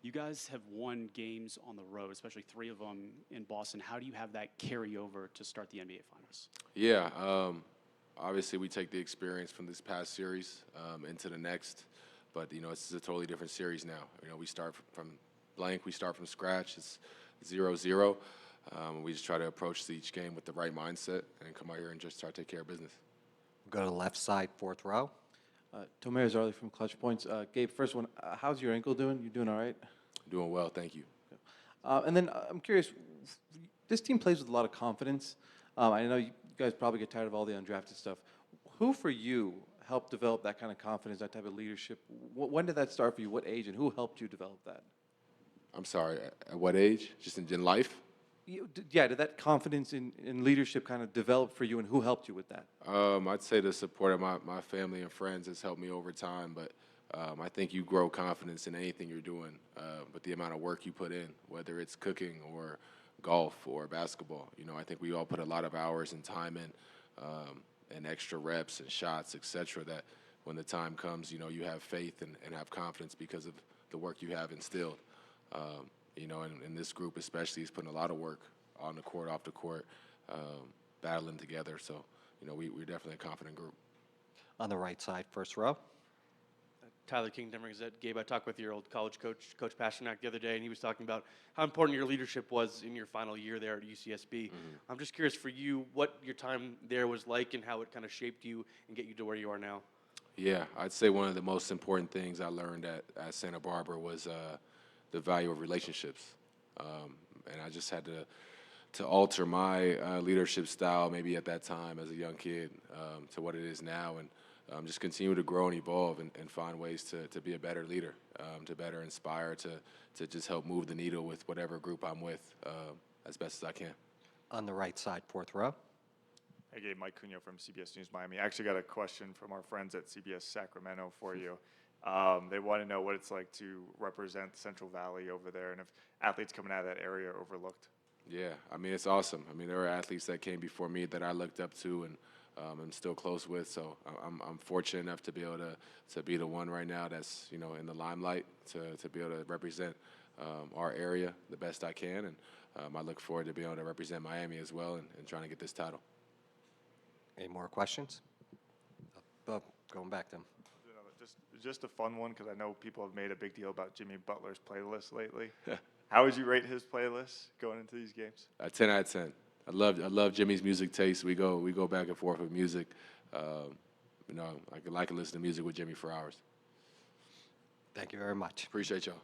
You guys have won games on the road, especially 3 of them in Boston. How do you have that carry over to start the NBA Finals? Yeah, obviously we take the experience from this past series into the next, but, you know, it's a totally different series now. You know, we start from blank, we start from scratch. It's 0-0. We just try to approach each game with the right mindset and come out here and just try to take care of business. Go to the left side, fourth row. Tomer Zarli from Clutch Points. Gabe, first one, how's your ankle doing? You doing all right? Doing well, thank you. And then I'm curious, this team plays with a lot of confidence. I know you guys probably get tired of all the undrafted stuff. Who for you helped develop that kind of confidence, that type of leadership? When did that start for you? What age, and who helped you develop that? I'm sorry, at what age? Just in life? Yeah, did that confidence in leadership kind of develop for you, and who helped you with that? I'd say the support of my family and friends has helped me over time, but I think you grow confidence in anything you're doing with the amount of work you put in, whether it's cooking or golf or basketball. You know, I think we all put a lot of hours and time in, and extra reps and shots, et cetera, that when the time comes, you know, you have faith and have confidence because of the work you have instilled. You know, and this group especially is putting a lot of work on the court, off the court, battling together. So, you know, we're definitely a confident group. On the right side, first row. Tyler King, Denver Gazette. Gabe, I talked with your old college coach, Coach Pasternak, the other day, and he was talking about how important your leadership was in your final year there at UCSB. I'm just curious for you what your time there was like and how it kind of shaped you and get you to where you are now. Yeah, I'd say one of the most important things I learned at Santa Barbara was the value of relationships. And I just had to alter my leadership style maybe at that time as a young kid to what it is now, and just continue to grow and evolve and find ways to be a better leader, to better inspire, to just help move the needle with whatever group I'm with as best as I can. On the right side, fourth row. Hey, Gabe, Mike Cunha from CBS News Miami. I actually got a question from our friends at CBS Sacramento for you. They want to know what it's like to represent the Central Valley over there and if athletes coming out of that area are overlooked. Yeah, I mean, it's awesome. I mean, there were athletes that came before me that I looked up to and I'm still close with. So I'm fortunate enough to be able to be the one right now that's, you know, in the limelight to be able to represent our area the best I can. And I look forward to being able to represent Miami as well and trying to get this title. Any more questions? Going back to him. Just a fun one, because I know people have made a big deal about Jimmy Butler's playlist lately. How would you rate his playlist going into these games? 10 out of 10. I love Jimmy's music taste. We go back and forth with music. You know, I could listen to music with Jimmy for hours. Thank you very much. Appreciate y'all.